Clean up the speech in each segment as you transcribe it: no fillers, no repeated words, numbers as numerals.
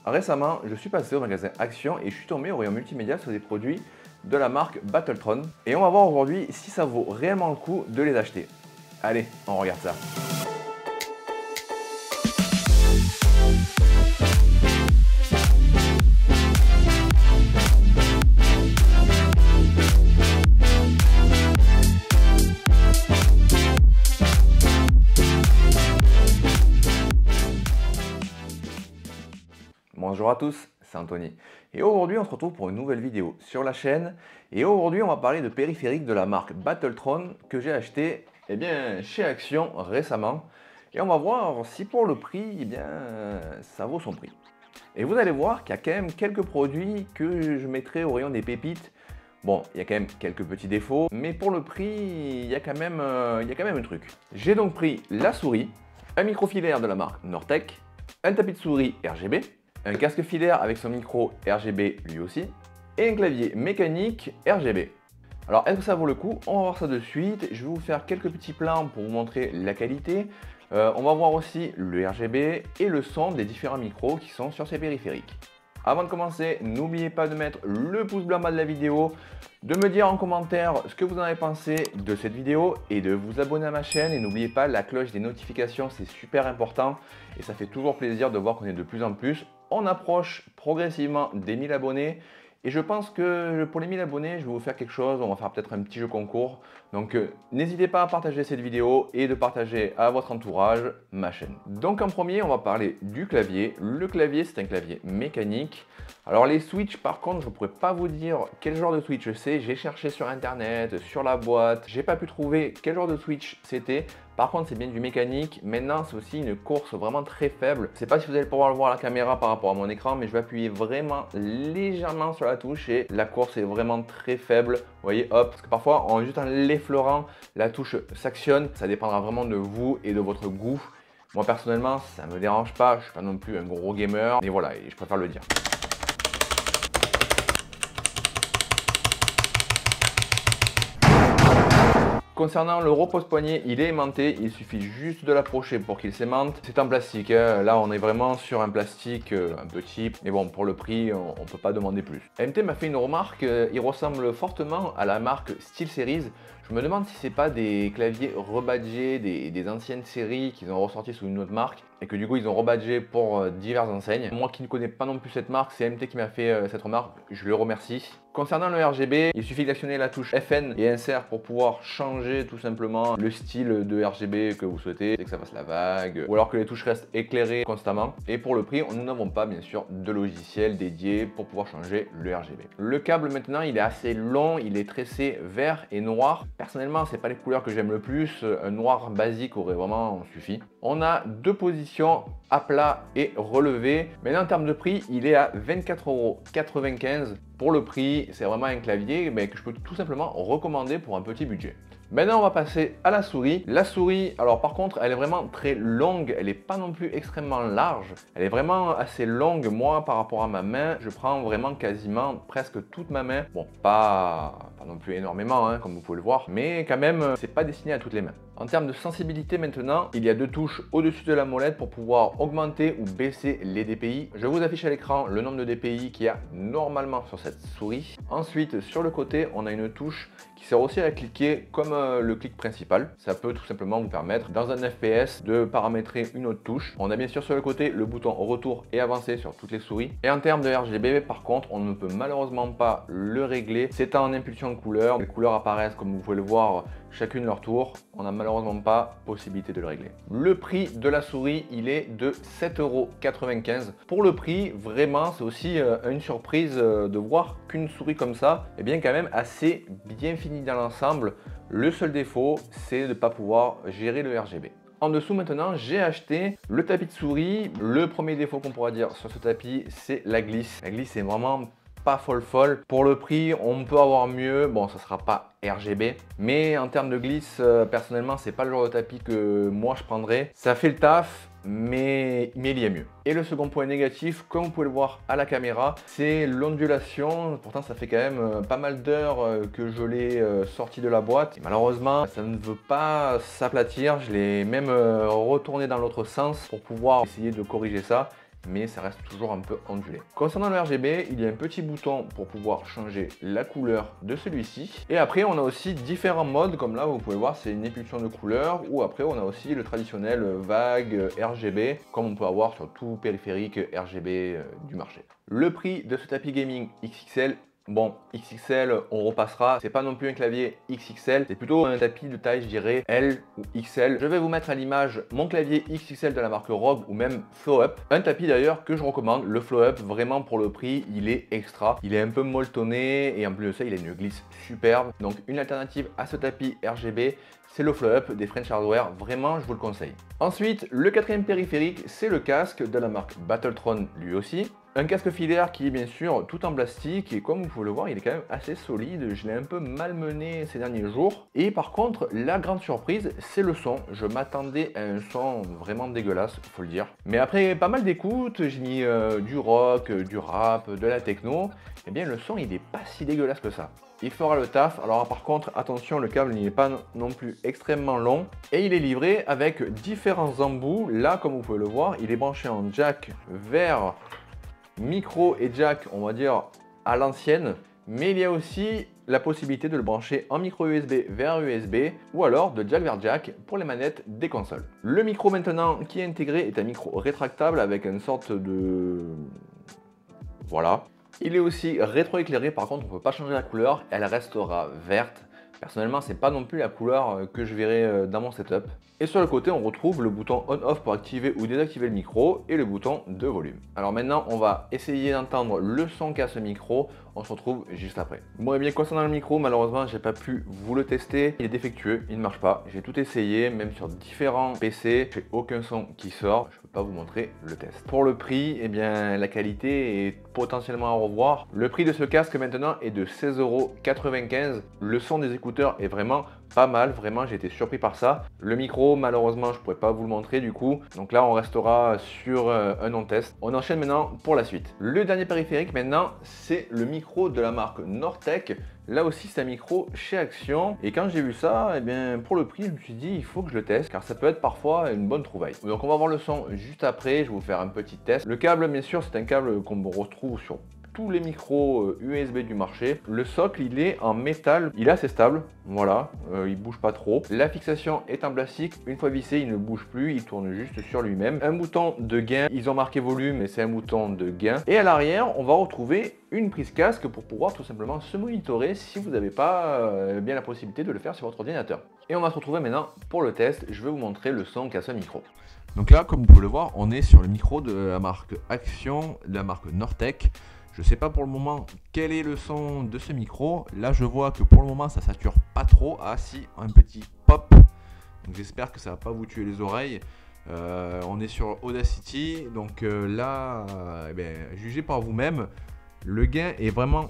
Récemment, je suis passé au magasin Action et je suis tombé au rayon multimédia sur des produits de la marque Battletron. Et on va voir aujourd'hui si ça vaut réellement le coup de les acheter. Allez, on regarde ça. Bonjour à tous, c'est Anthony. Et aujourd'hui, on se retrouve pour une nouvelle vidéo sur la chaîne. Et aujourd'hui, on va parler de périphériques de la marque Battletron que j'ai acheté chez Action récemment. Et on va voir si pour le prix, ça vaut son prix. Et vous allez voir qu'il y a quand même quelques produits que je mettrai au rayon des pépites. Bon, il y a quand même quelques petits défauts, mais pour le prix, il y a quand même un truc. J'ai donc pris la souris, un micro filaire de la marque Nortec, un tapis de souris RGB, un casque filaire avec son micro RGB lui aussi, et un clavier mécanique RGB. Alors est-ce que ça vaut le coup? On va voir ça de suite. Je vais vous faire quelques petits plans pour vous montrer la qualité. On va voir aussi le RGB et le son des différents micros qui sont sur ces périphériques. Avant de commencer, n'oubliez pas de mettre le pouce bleu en bas de la vidéo, de me dire en commentaire ce que vous en avez pensé de cette vidéo et de vous abonner à ma chaîne. Et n'oubliez pas la cloche des notifications, c'est super important et ça fait toujours plaisir de voir qu'on est de plus en plus. On approche progressivement des 1000 abonnés et je pense que pour les 1000 abonnés, je vais vous faire quelque chose. On va faire peut-être un petit jeu concours. Donc n'hésitez pas à partager cette vidéo et de partager à votre entourage ma chaîne. Donc en premier, on va parler du clavier. Le clavier, c'est un clavier mécanique. Alors les switches, par contre, je ne pourrais pas vous dire quel genre de switch c'est. J'ai cherché sur internet, sur la boîte. J'ai pas pu trouver quel genre de switch c'était. Par contre, c'est bien du mécanique. Maintenant, c'est aussi une course vraiment très faible. Je ne sais pas si vous allez pouvoir le voir à la caméra par rapport à mon écran, mais je vais appuyer vraiment légèrement sur la touche et la course est vraiment très faible. Vous voyez, hop, parce que parfois, juste en l'effleurant, la touche s'actionne. Ça dépendra vraiment de vous et de votre goût. Moi, personnellement, ça ne me dérange pas. Je ne suis pas non plus un gros gamer. Mais voilà, et je préfère le dire. Concernant le repose-poignet, il est aimanté, il suffit juste de l'approcher pour qu'il s'aimante. C'est en plastique, hein. Là on est vraiment sur un plastique un peu cheap, mais bon, pour le prix, on ne peut pas demander plus. MT m'a fait une remarque, il ressemble fortement à la marque SteelSeries. Je me demande si c'est pas des claviers rebadgés des anciennes séries qu'ils ont ressorti sous une autre marque et que du coup ils ont rebadgé pour diverses enseignes. Moi qui ne connais pas non plus cette marque, c'est MT qui m'a fait cette remarque, je le remercie. Concernant le RGB, il suffit d'actionner la touche FN et insert pour pouvoir changer tout simplement le style de RGB que vous souhaitez, que ça fasse la vague, ou alors que les touches restent éclairées constamment. Et pour le prix, nous n'avons pas bien sûr de logiciel dédié pour pouvoir changer le RGB. Le câble maintenant, il est assez long, il est tressé vert et noir. Personnellement, c'est pas les couleurs que j'aime le plus, un noir basique aurait vraiment suffi. On a deux positions à plat et relevé. Maintenant en termes de prix, il est à 24,95 €. Pour le prix, c'est vraiment un clavier que je peux tout simplement recommander pour un petit budget. Maintenant, on va passer à la souris. La souris, alors par contre, elle est vraiment très longue. Elle n'est pas non plus extrêmement large. Elle est vraiment assez longue. Moi, par rapport à ma main, je prends vraiment quasiment presque toute ma main. Bon, pas non plus énormément, hein, comme vous pouvez le voir. Mais quand même, c'est pas destiné à toutes les mains. En termes de sensibilité maintenant, il y a deux touches au-dessus de la molette pour pouvoir augmenter ou baisser les DPI. Je vous affiche à l'écran le nombre de DPI qu'il y a normalement sur cette souris. Ensuite, sur le côté, on a une touche qui sert aussi à cliquer comme le clic principal. Ça peut tout simplement vous permettre, dans un FPS, de paramétrer une autre touche. On a bien sûr sur le côté le bouton retour et avancer sur toutes les souris. Et en termes de RGB, par contre, on ne peut malheureusement pas le régler. C'est en impulsion de couleur. Les couleurs apparaissent, comme vous pouvez le voir, chacune leur tour. On n'a malheureusement pas possibilité de le régler. Le prix de la souris, il est de 7,95 €. Pour le prix, vraiment, c'est aussi une surprise de voir qu'une souris comme ça est bien quand même assez bien finie dans l'ensemble. Le seul défaut, c'est de ne pas pouvoir gérer le RGB. En dessous maintenant, j'ai acheté le tapis de souris. Le premier défaut qu'on pourra dire sur ce tapis, c'est la glisse. La glisse est vraiment pas folle. Pour le prix, on peut avoir mieux. Bon, ça sera pas RGB, mais en termes de glisse, personnellement, c'est pas le genre de tapis que moi je prendrais. Ça fait le taf, mais il y a mieux. Et le second point négatif, comme vous pouvez le voir à la caméra, c'est l'ondulation. Pourtant, ça fait quand même pas mal d'heures que je l'ai sorti de la boîte. Et malheureusement, ça ne veut pas s'aplatir. Je l'ai même retourné dans l'autre sens pour pouvoir essayer de corriger ça. mais ça reste toujours un peu ondulé. Concernant le RGB, il y a un petit bouton pour pouvoir changer la couleur de celui-ci. Et après, on a aussi différents modes, comme là, vous pouvez voir, c'est une épulsion de couleur, ou après, on a aussi le traditionnel vague RGB, comme on peut avoir sur tout périphérique RGB du marché. Le prix de ce tapis gaming XXL, bon, XXL, on repassera. C'est pas non plus un clavier XXL, c'est plutôt un tapis de taille, je dirais, L ou XL. Je vais vous mettre à l'image mon clavier XXL de la marque Rogue ou même Flow Up. Un tapis d'ailleurs que je recommande, le Flow Up, vraiment pour le prix, il est extra. Il est un peu molletonné et en plus de ça, il a une glisse superbe. Donc une alternative à ce tapis RGB, c'est le Flow Up des French Hardware, vraiment je vous le conseille. Ensuite, le quatrième périphérique, c'est le casque de la marque Battletron lui aussi. Un casque filaire qui est bien sûr tout en plastique et comme vous pouvez le voir, il est quand même assez solide. Je l'ai un peu malmené ces derniers jours. Et par contre, la grande surprise, c'est le son. Je m'attendais à un son vraiment dégueulasse, faut le dire. Mais après pas mal d'écoute, j'ai mis du rock, du rap, de la techno. Eh bien le son, il n'est pas si dégueulasse que ça. Il fera le taf. Alors par contre, attention, le câble n'est pas non plus extrêmement long. Et il est livré avec différents embouts. Là, comme vous pouvez le voir, il est branché en jack vers micro et jack, on va dire à l'ancienne, mais il y a aussi la possibilité de le brancher en micro USB vers USB ou alors de jack vers jack pour les manettes des consoles. Le micro maintenant qui est intégré est un micro rétractable avec une sorte de... voilà. Il est aussi rétroéclairé, par contre on ne peut pas changer la couleur, elle restera verte. Personnellement, c'est pas non plus la couleur que je verrai dans mon setup. Et sur le côté, on retrouve le bouton on-off pour activer ou désactiver le micro et le bouton de volume. Alors maintenant, on va essayer d'entendre le son qu'a ce micro. On se retrouve juste après. Bon, et bien concernant le micro, malheureusement, j'ai pas pu vous le tester. Il est défectueux, il ne marche pas. J'ai tout essayé, même sur différents PC. J'ai aucun son qui sort. Je peux pas vous montrer le test. Pour le prix, eh bien, la qualité est potentiellement à revoir. Le prix de ce casque maintenant est de 16,95 €. Le son des écouteurs est vraiment pas mal, vraiment j'ai été surpris par ça. Le micro, malheureusement, je pourrais pas vous le montrer du coup. Donc là, on restera sur un non-test. On enchaîne maintenant pour la suite. Le dernier périphérique maintenant, c'est le micro de la marque Nortec. Là aussi, c'est un micro chez Action. Et quand j'ai vu ça, eh bien, pour le prix, je me suis dit, il faut que je le teste car ça peut être parfois une bonne trouvaille. Donc on va voir le son juste après. Je vais vous faire un petit test. Le câble, bien sûr, c'est un câble qu'on retrouve sur tous les micros USB du marché. Le socle, il est en métal, il est assez stable, voilà, il bouge pas trop. La fixation est en plastique, une fois vissé, il ne bouge plus, il tourne juste sur lui-même. Un bouton de gain, ils ont marqué volume, mais c'est un bouton de gain. Et à l'arrière, on va retrouver une prise casque pour pouvoir tout simplement se monitorer si vous n'avez pas bien la possibilité de le faire sur votre ordinateur. Et on va se retrouver maintenant pour le test. Je vais vous montrer le son qu'a ce micro. Donc là, comme vous pouvez le voir, on est sur le micro de la marque Action, de la marque Nortec. Je ne sais pas pour le moment quel est le son de ce micro. Là, je vois que pour le moment, ça sature pas trop. Ah si, un petit pop. Donc j'espère que ça va pas vous tuer les oreilles. On est sur Audacity. Donc là, jugez par vous-même. Le gain est vraiment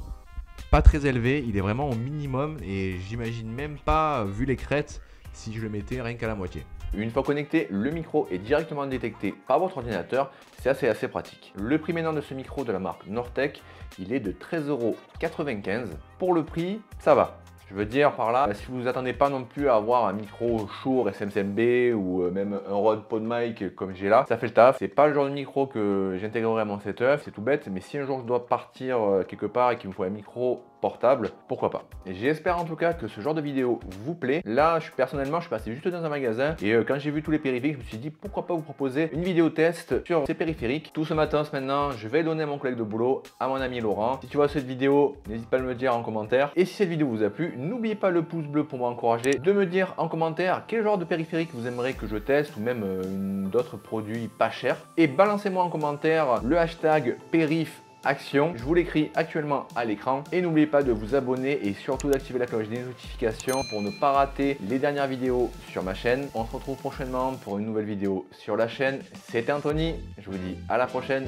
pas très élevé. Il est vraiment au minimum. Et j'imagine même pas, vu les crêtes, si je le mettais rien qu'à la moitié. Une fois connecté, le micro est directement détecté par votre ordinateur, c'est assez pratique. Le prix maintenant de ce micro de la marque Nortec, il est de 13,95 €. Pour le prix, ça va. Je veux dire par là, si vous vous attendez pas non plus à avoir un micro Shure SMCB ou même un Rode PodMic comme j'ai là, ça fait le taf. C'est pas le genre de micro que j'intégrerai à mon setup, c'est tout bête, mais si un jour je dois partir quelque part et qu'il me faut un micro portable, pourquoi pas. Et j'espère en tout cas que ce genre de vidéo vous plaît. Là, personnellement, je suis passé juste dans un magasin et quand j'ai vu tous les périphériques, je me suis dit pourquoi pas vous proposer une vidéo test sur ces périphériques. Tout ce matin, maintenant, je vais donner à mon collègue de boulot, à mon ami Laurent. Si tu vois cette vidéo, n'hésite pas à me le dire en commentaire. Et si cette vidéo vous a plu, n'oubliez pas le pouce bleu pour m'encourager, de me dire en commentaire quel genre de périphérique vous aimeriez que je teste ou même d'autres produits pas chers. Et balancez-moi en commentaire le hashtag périph Action, je vous l'écris actuellement à l'écran et n'oubliez pas de vous abonner et surtout d'activer la cloche des notifications pour ne pas rater les dernières vidéos sur ma chaîne. On se retrouve prochainement pour une nouvelle vidéo sur la chaîne. C'était Anthony, je vous dis à la prochaine.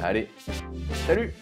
Allez, salut!